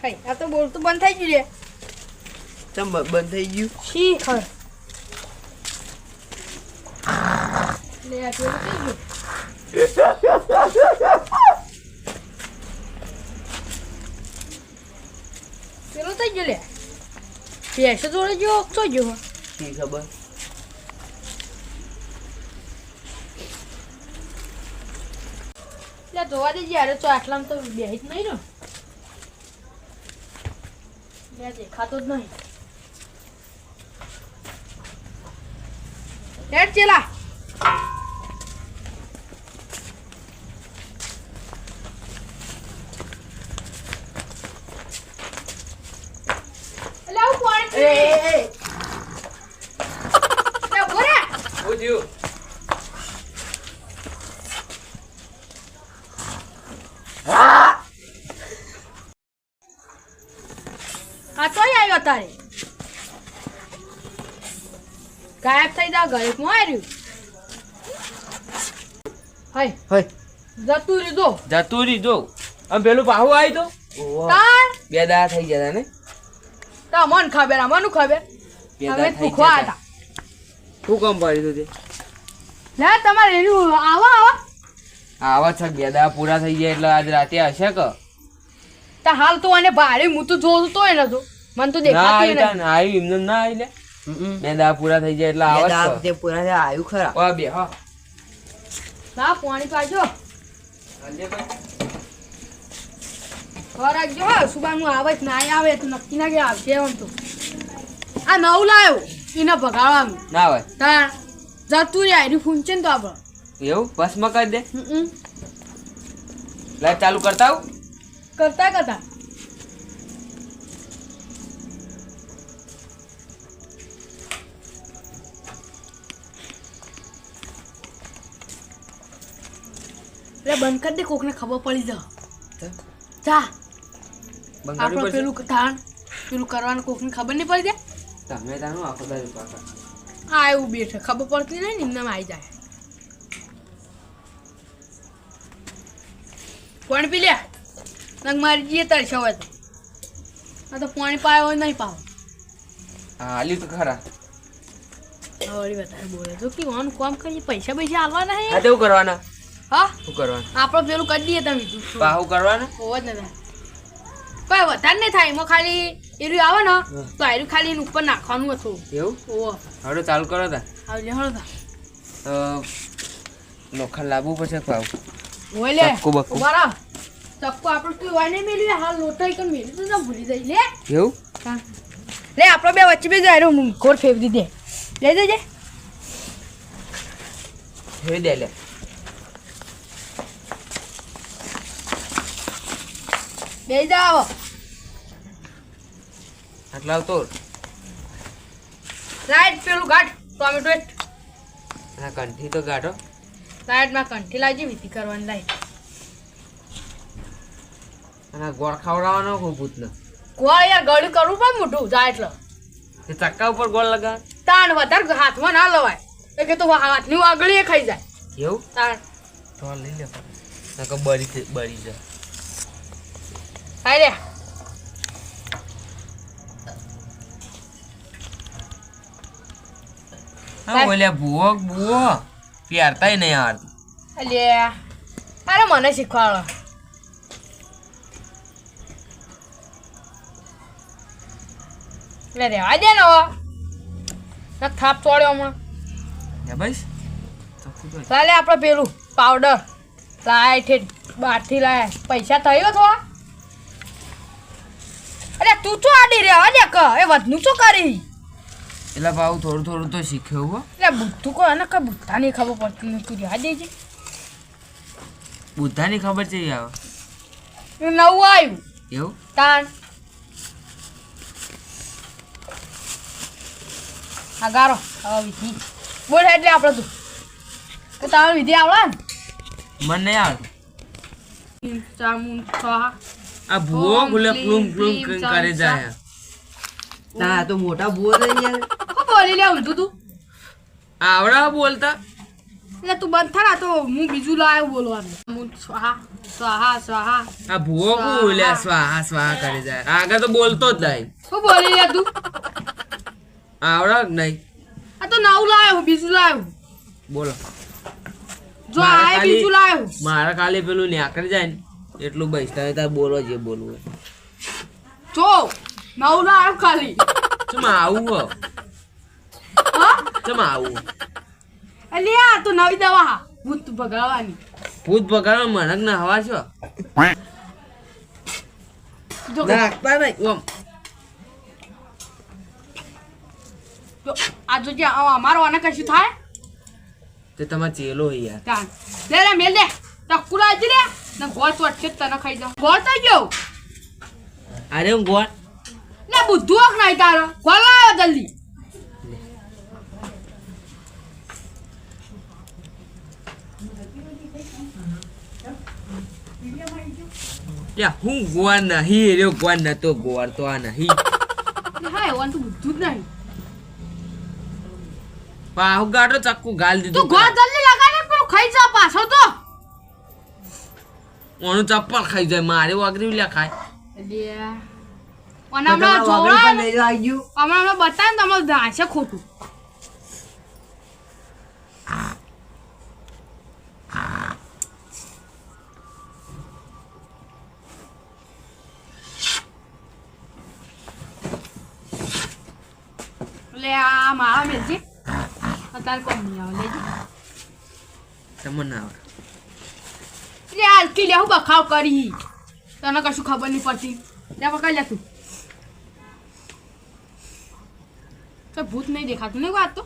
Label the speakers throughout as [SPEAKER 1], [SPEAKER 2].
[SPEAKER 1] હઈ આ તો બોલતું બંધ થઈ ગયું રે
[SPEAKER 2] ચમ બંધ થઈ ગયું
[SPEAKER 1] શી ખર લે આ તો થઈ ગયું પેલો થઈ ગયો લે પેસે જોડે જો તો જો
[SPEAKER 2] શી ખબર
[SPEAKER 1] લે જોવા દે યાર તો આટલામાં તો બેહી જ નહીં ને લે દેખાતો જ નહીં હેડ ચેલા લે આવ પાણી
[SPEAKER 2] એ
[SPEAKER 1] લે બોરે
[SPEAKER 2] હું થયું
[SPEAKER 1] આ તોય આવ્યો તારે ગાયબ થઈ જા ઘરે હું આવ્યું હઈ
[SPEAKER 2] હઈ
[SPEAKER 1] જતું રીધો
[SPEAKER 2] જતું રહી જો આમ પેલું પાહુ આવી તો
[SPEAKER 1] તાર
[SPEAKER 2] બે દા થઈ ગયા ને
[SPEAKER 1] તા મન ખબર આ મનું ખબર
[SPEAKER 2] બે
[SPEAKER 1] હવે
[SPEAKER 2] દા થઈ
[SPEAKER 1] ભૂખવા
[SPEAKER 2] ગયા
[SPEAKER 1] હતા
[SPEAKER 2] શું કામ પાડી તું તે
[SPEAKER 1] લે તમારે એનું આવા
[SPEAKER 2] આવા છ બે દા પૂરા થઈ ગયા એટલે આજ રાતે હશે કે
[SPEAKER 1] તા હાલ તો અને ભારે હું તો જોતું તોય નતો મને તો
[SPEAKER 2] ના
[SPEAKER 1] દેખાતું
[SPEAKER 2] આવી
[SPEAKER 1] નહીં
[SPEAKER 2] ના આવી એમને ના આવી લે બે દા પૂરા થઈ જાય એટલે આવા જ
[SPEAKER 3] તે પૂરા થયા આવ્યું ખરા
[SPEAKER 2] ઓ બે હા
[SPEAKER 1] ના પાણી પાજો રાખજો હા સુબાનું આવે જ ના આવે તો નક્કી ના કે આવશે એમ તો આ નવું લાવ્યો એને ભગાડવાનું
[SPEAKER 2] ના હોય
[SPEAKER 1] તાર જતું રે આયરી ફૂંચે ને તો આપણે
[SPEAKER 2] એવું બસમાં કરી દે લાઈટ ચાલુ કરતા આવું
[SPEAKER 1] કરતા કરતા રે બંધ કરી દે કોકને ખબર પડી જા જા આપણે પેલું તાણ પેલું કરવાનું કોકને ખબર નહીં પડી દે
[SPEAKER 2] તમે તાનું આખો દારૂ પાકા
[SPEAKER 1] આ એવું બેઠે ખબર પડતી નહીં નિમ્નમાં આવી જાય પાણી પી લે નંગ મારી જઈએ તરશે હોય તો આ તો પાણી પાયો હોય નહીં પાવ
[SPEAKER 2] હા હાલી તો ખરા
[SPEAKER 1] વળી વધારે બોલે તો કે આનું કામ કરીએ પૈસા પૈસા આવવાના હે
[SPEAKER 2] હા તેવું કરવાના
[SPEAKER 1] હા
[SPEAKER 2] શું કરવાનું
[SPEAKER 1] આપણે પેલું કરી દઈએ તમે
[SPEAKER 2] પાહુ કરવાના
[SPEAKER 1] હોવા જ નથી કોઈ વધારે નહીં થાય એમાં ખાલી એરું આવે ને તો આયરું ખાલી એનું ઉપર નાખવાનું હતું
[SPEAKER 2] એવું
[SPEAKER 1] ઓહો
[SPEAKER 2] હવે ચાલુ કરો તા
[SPEAKER 1] આવજે હળો તા
[SPEAKER 2] તો લોખંડ લાવવું પડશે પાહુ
[SPEAKER 1] ઓય લે
[SPEAKER 2] ચક્કુ બક્કુ.
[SPEAKER 1] ઉભા રહો ચક્કુ આપણે કોઈ હોય નહીં મેલ્યું હાલ લોટો એક મેલ્યું તો ના ભૂલી જઈ લે
[SPEAKER 2] એવું
[SPEAKER 1] હા. લે આપણે બે વચ્ચે બે જાય હું ઘોર ફેરવી દે લઈ જજે
[SPEAKER 2] હેવી દે લે
[SPEAKER 1] બે જાવ
[SPEAKER 2] આટલા આવતો
[SPEAKER 1] રાઈટ પેલું ઘાટ ટોમેટો
[SPEAKER 2] આ કંઠી તો ગાઢો
[SPEAKER 1] રાઈટમાં કંઠી લાવજે વીતી કરવાની લાઈટ
[SPEAKER 2] અને આ ગોળ ખવડાવવાનો કોઈ ભૂતને
[SPEAKER 1] ગોળ યાર ગળ્યું કરવું પણ મોટું જાય એટલે
[SPEAKER 2] તે ચક્કા ઉપર ગોળ લગાવ
[SPEAKER 1] તાણ વધારે હાથમાં ના લવાય એ કે તો હાથની આગળી ખાઈ જાય
[SPEAKER 2] એવું
[SPEAKER 1] તાણ
[SPEAKER 2] તો લઈ લે નકર બળી જાય
[SPEAKER 1] ખાઈ લે
[SPEAKER 2] હા બોલ્યા ભૂવો પ્યારતાય નહીં આવડતું
[SPEAKER 1] અલ્યા અરે મને શીખવાડો લે રેવા દે ને હવે ના થાપ ચોડ્યો હમણાં
[SPEAKER 2] બસ
[SPEAKER 1] લાલે આપણે પેલું પાવડર લાય બહારથી લાય પૈસા થયો તો અરે તું તો આડી રેવા દે ક એ વધનું શું કરી
[SPEAKER 2] એટલે ભાવ થોડું થોડું તો શીખ્યું હો
[SPEAKER 1] એટલે બુદ્ધું કો અને કઈ બુદ્ધાની ખબર પડતી નથી તું રેવા દેજે
[SPEAKER 2] બુદ્ધાની ખબર છે આવે
[SPEAKER 1] એ નવું આવ્યું
[SPEAKER 2] એવું
[SPEAKER 1] તાણ હા ગારો હવે વિધિ બોલ એટલે આપણે તું કે તારે વિધિ આવડે ને
[SPEAKER 2] મને નહીં આવડતું
[SPEAKER 1] ચામુન ખા
[SPEAKER 2] આ ભૂવો બોલે પ્લુમ પ્લુમ
[SPEAKER 1] ક્લીમ,
[SPEAKER 2] કરે જાય
[SPEAKER 3] ના તો મોટા ભૂવો થઈ યાર
[SPEAKER 1] શું બોલી લે ઊંધું તું
[SPEAKER 2] આવડા બોલતા
[SPEAKER 1] એટલે તું બંધ થા તો હું બીજું લાવ્યો બોલવાનું હું સ્વાહા સ્વાહા સ્વાહા
[SPEAKER 2] આ ભૂવો કુ લે સ્વાહા સ્વાહા કરી જાય આગળ તો બોલતો જ નહીં
[SPEAKER 1] શું બોલી લે તું
[SPEAKER 2] આવડે કે નહીં
[SPEAKER 1] આ તો નવું લાવ્યો બીજું લાવ્યો
[SPEAKER 2] બોલો
[SPEAKER 1] જો આ બીજું લાવ્યો
[SPEAKER 2] મારા ખાલી પેલું ન્યાકરી જાય ને એટલું બસ તમે તાર બોલો જે બોલવું હોય
[SPEAKER 1] જો નવું લાવ્યો ખાલી
[SPEAKER 2] ચમ આવું હો
[SPEAKER 1] હા
[SPEAKER 2] ચમ આવું
[SPEAKER 1] એટલે આ તો નવી દવા ભૂત ભગાવાની
[SPEAKER 2] ભૂત પકડવા મણક ના હવા છો
[SPEAKER 1] જો
[SPEAKER 2] નાખતા નહીં ઓમ
[SPEAKER 1] જો આ જો અમારો આને કશું થાય
[SPEAKER 2] તે તમારે ચેલો હોય યાર
[SPEAKER 1] તાન લે લે મેલ દે ટકુરા જ લે ને ગોળ તો અટકે તને ખાઈ જાવ ગોળ તો ગયો
[SPEAKER 2] અરે હું ગોળ
[SPEAKER 1] લે બુદ્ધુ આખ નહીં તારો ગોળ લાવ્યો જલ્દી
[SPEAKER 2] ત્યાં હું ગોળ નહીં રહ્યો ગોળ નતો ગોળ તો આ નહીં
[SPEAKER 1] હા એવાનું તો બુદ્ધુ જ નહીં
[SPEAKER 2] પાહુ ગાડો ચક્કુ ગાલ
[SPEAKER 1] તું
[SPEAKER 2] દીધું
[SPEAKER 1] ગોળ જલ્દી લગાડે પેલું ખાઈ જા પાછો તો
[SPEAKER 2] ઓનું ચપ્પલ ખાઈ જાય મારે વાગરી લ્યા ખાય
[SPEAKER 1] લે અને હમણાં જોવડા
[SPEAKER 3] નહીં લાગ્યું
[SPEAKER 1] હમણાં બતાવે ને તમારે દાશે ખોટું લે આ મારા મેલજે અત્યારે કોણ નહીં આવે લેજો
[SPEAKER 2] તમને ના આવડે
[SPEAKER 1] લે આલકી લે હું બખાવ કરી તને કશું ખબર નહીં પડતી લે પકડ લે તું તો ભૂત નહીં દેખાતું ને વાત તો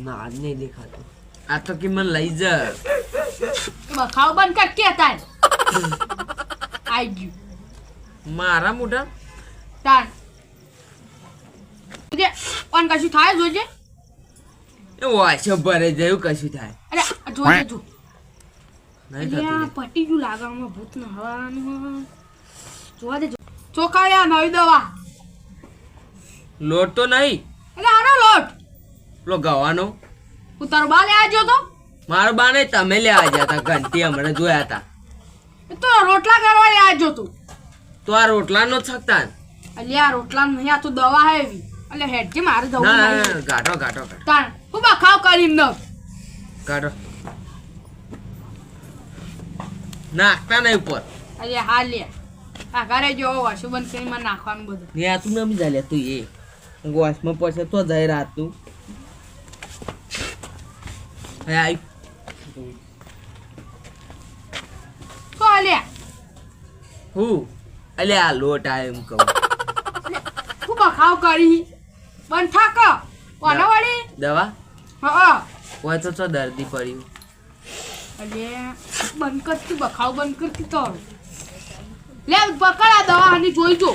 [SPEAKER 3] ના જ નહીં દેખાતું
[SPEAKER 2] આ તો કે મને લઈ જા
[SPEAKER 1] બખાવ બંધ કર કે તાર આઈ ગયું
[SPEAKER 2] મારા મોઢા
[SPEAKER 1] તાર જે ઓન કશું થાય જોજે
[SPEAKER 2] એ વાસો ભરે જયું કશું થાય
[SPEAKER 1] અરે જોજે જો
[SPEAKER 2] નહીં
[SPEAKER 1] અરે આ
[SPEAKER 2] થતું
[SPEAKER 1] પટી ગયું લાગે હમણાં ભૂત ન હવાનું જોવા દે ચોખાયા નવી દવા
[SPEAKER 2] લોટ તો નહીં
[SPEAKER 1] એટલે આનો લોટ
[SPEAKER 2] પેલો ગવાનો
[SPEAKER 1] હું તારો બા લે આજો તો
[SPEAKER 2] મારો બા નહીં તમે લેવા ગયા હતા ઘંટી હમણાં જોયા હતા
[SPEAKER 1] એ તો રોટલા કરવા લે આજો તું
[SPEAKER 2] તો આ રોટલા નો થકતા
[SPEAKER 1] અલે આ રોટલા નહીં આ તો દવા હે એવી એટલે હેડ કે મારે જવું
[SPEAKER 2] ના
[SPEAKER 1] નહીં
[SPEAKER 2] ગાઢો ગાઢો ગાઢો
[SPEAKER 1] તાણ હું બખાવ કરી ન
[SPEAKER 2] ગાઢો નાખતા નહીં ઉપર
[SPEAKER 1] અલે હા લે આ ઘરે જો વાસુ બંધ કરી મને નાખવાનું બધું
[SPEAKER 2] ને આ તું નમી જા લે તું એ ગોસમાં પછી તો જઈ રાત તું હે આઈ
[SPEAKER 1] તો અલે
[SPEAKER 2] હું અલે આ લોટ આ એમ કહું
[SPEAKER 1] હું બખાવ કરી બંધ થાક કોના વાળી
[SPEAKER 2] દવા
[SPEAKER 1] હા
[SPEAKER 2] હોય તો દર્દી પડ્યું
[SPEAKER 1] અલે બંધ કર તું બખાવ બંધ કર તું તો લે પકડ આ દવા આની જોઈ જો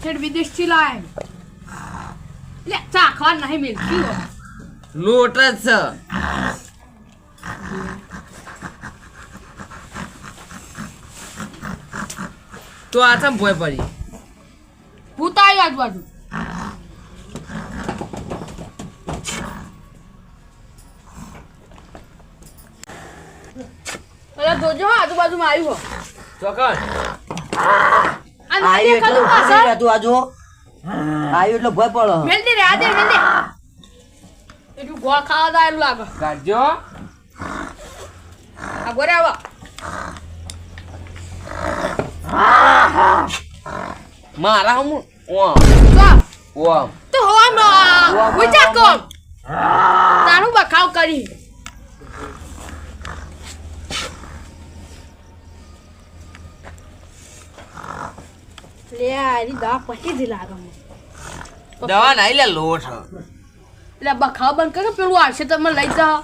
[SPEAKER 1] છેડ વિદેશથી લાય લે ચાખવા નહીં મિલતી હો
[SPEAKER 2] લોટ જ છે તો આ ચમ ભોય પડી
[SPEAKER 1] ભૂત આવી આજુબાજુ અરે જોજો હા આજુબાજુમાં આવ્યું હો
[SPEAKER 2] ચોકન
[SPEAKER 1] આ નહીં
[SPEAKER 3] આયુ એટલે
[SPEAKER 1] દેખાતું પાછળ
[SPEAKER 3] ઉભી રહેતું આ જો આયુ એટલે ભય પડો
[SPEAKER 1] મેલ દે રે આ દે મેલ દે એટલું ગોળ ખાવા દાયલું લાગે
[SPEAKER 2] કાઢજો
[SPEAKER 1] આ ગોરે આવો
[SPEAKER 2] મારા હમ ઓમ
[SPEAKER 1] વાહ
[SPEAKER 2] ઓમ
[SPEAKER 1] તો હોવાનો વિચાર કર તારું બખાવ કરી લે આરી દવા પટી જ લાગે મને
[SPEAKER 2] દવા નહીં લે લોટ હ.
[SPEAKER 1] એટલે બખાવ બંધ કરો પેલું આવશે તમે લઈ જાઓ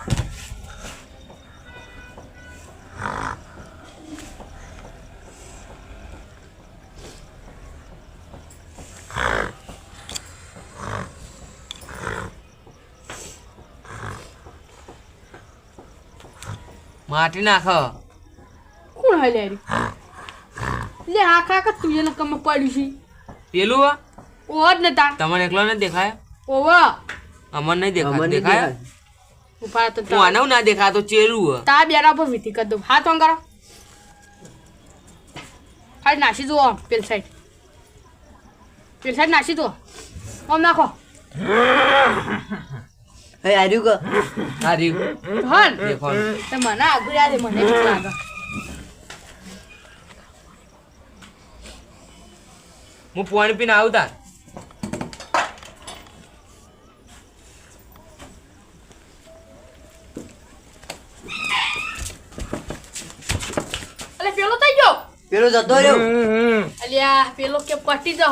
[SPEAKER 2] માટી નાખ
[SPEAKER 1] કોણ હાલે રે લે આ કાકા તું એને કમ પડ્યું છે
[SPEAKER 2] પેલું હે?
[SPEAKER 1] ઓજ ને તાર
[SPEAKER 2] તમને એકલો ને દેખાય
[SPEAKER 1] ઓવા
[SPEAKER 2] અમર નહીં દેખાય
[SPEAKER 3] અમને
[SPEAKER 2] દેખાય
[SPEAKER 1] ઉભા તો
[SPEAKER 2] હું આનું ના દેખાતો ચેરું હ.
[SPEAKER 1] તા બેના પર વિધિ કરી દઉં હાથ ઓન કરો ખાલી નાસી જુઓ આમ પેલી સાઈડ નાસી જુઓ આમ નાખો
[SPEAKER 3] હે આર્યું કે
[SPEAKER 2] આ રહ્યું.
[SPEAKER 1] હન
[SPEAKER 2] દેખો ને.
[SPEAKER 1] તો મને આગળ યાદ મને બીક લાગે
[SPEAKER 2] હું પાણી પીને આવતા
[SPEAKER 1] અલે પેલો થઈ ગયો
[SPEAKER 3] પેલો જતો રહ્યો
[SPEAKER 1] અલ્યા પેલો કે પટી જ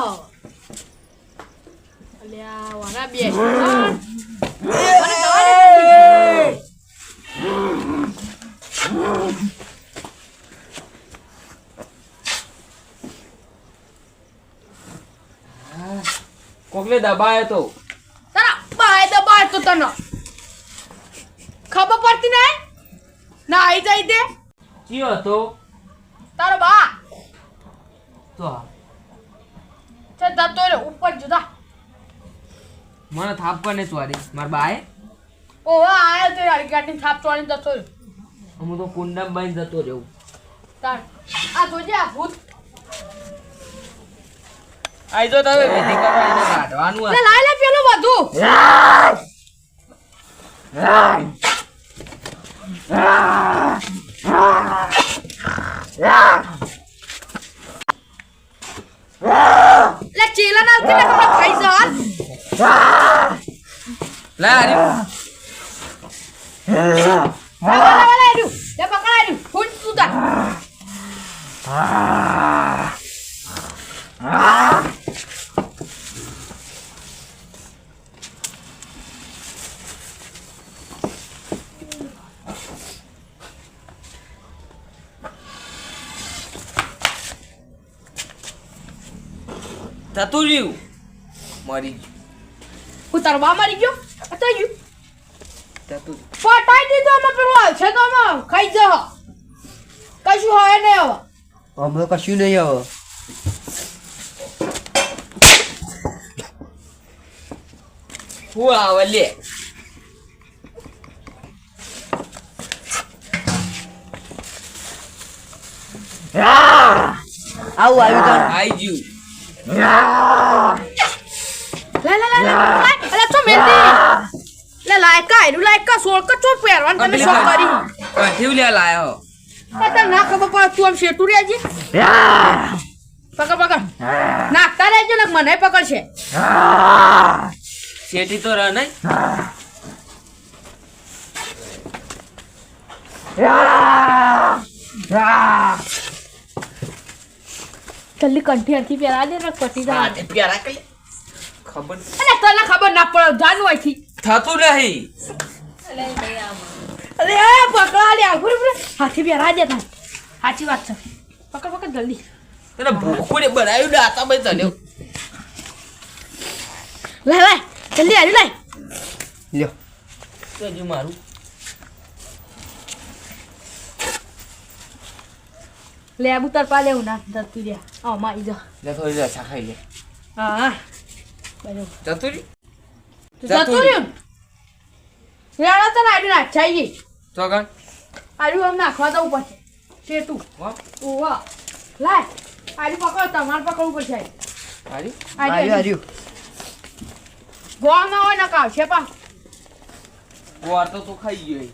[SPEAKER 1] અલ્યા વાના બે
[SPEAKER 2] કોકને દબાયો તો
[SPEAKER 1] તારા બાય દબાય તો તને ખબર પડતી નહીં ના આવી જાય તે
[SPEAKER 2] ચિયો હતો
[SPEAKER 1] તારો બા
[SPEAKER 2] તો
[SPEAKER 1] છે જતો રે ઉપર જુદા
[SPEAKER 2] મને થાપ પર ને ચોરી માર બાએ
[SPEAKER 1] ઓવા આયો તે ગાડી થાપ ચોળીને જતો રે
[SPEAKER 2] હું તો કુંડમ બાઈ જતો રહ્યો.
[SPEAKER 1] તાર આ જોજે આ ભૂત
[SPEAKER 2] આઈ જો તમે વિધિ કરવા એને કાઢવાનું
[SPEAKER 1] લે લાય લે પેલું બધું લે ચેલા ના કે આપણે ખાઈ જાલ
[SPEAKER 2] લે આરી
[SPEAKER 1] વાલા લે પકડાડ્યું ફૂટ સુધા
[SPEAKER 2] થતું રહ્યું મરી
[SPEAKER 1] ઉતારવા મરી ગયો અતો ગયું
[SPEAKER 2] થતું
[SPEAKER 1] પટાઈ દીધો અમે પેલું છે તો અમે ખાઈ જા કશું હોય નહીં હવે
[SPEAKER 3] હમણાં કશું નહીં હવે
[SPEAKER 2] હું આવે લે
[SPEAKER 3] આવું આવ્યું તાર
[SPEAKER 2] આઈ ગયું
[SPEAKER 1] લે અલે તો મેંદી લે લાયકા સોળકા ચોટ પહેરવાનું તમે શોખ કરી
[SPEAKER 2] કઠી લે લાયો
[SPEAKER 1] તને ના ખબર પડે તું આમ શેટુ રેજી પકડ નાખતા રહેજો ને મને પકડશે
[SPEAKER 2] શેઠી તો રહ નહીં
[SPEAKER 1] જલ્દી કંઠી હરખી પહેરા દે ને પટી જા
[SPEAKER 2] પ્યારા કઈ ખબર
[SPEAKER 1] અલે તને ખબર ના પડે જાનું અહીંથી
[SPEAKER 2] થતું નહીં
[SPEAKER 1] અરે પકડા લે આગળ હાથી પહેરા દે તને સાચી વાત છે પકડ જલ્દી
[SPEAKER 2] તને ભૂખુડે બનાવ્યું દાતા ભાઈ તને
[SPEAKER 1] લે જલ્દી આવી લે
[SPEAKER 3] લ્યો
[SPEAKER 2] તો હજુ મારું
[SPEAKER 1] લે આબુ તર પા લેવું ના જતું રે આ માં ઈ જા
[SPEAKER 2] લે થોડી રસા ખાઈ લે
[SPEAKER 1] હા બરાબર
[SPEAKER 2] જતું રહ્યું
[SPEAKER 1] જતું રહ્યું રેડા તને આડી નાખ ચાઈએ
[SPEAKER 2] તો કણ
[SPEAKER 1] આડું આમ નાખવા દઉં પડશે શેટું
[SPEAKER 2] વાહ
[SPEAKER 1] ઓવા લાય આડું પકડ તમારે પકડવું પડશે
[SPEAKER 2] હારી
[SPEAKER 3] આર્યું
[SPEAKER 1] ગોળ ના હોય ને કાવ છે પા
[SPEAKER 2] ગોળ તો તું ખાઈ ગયો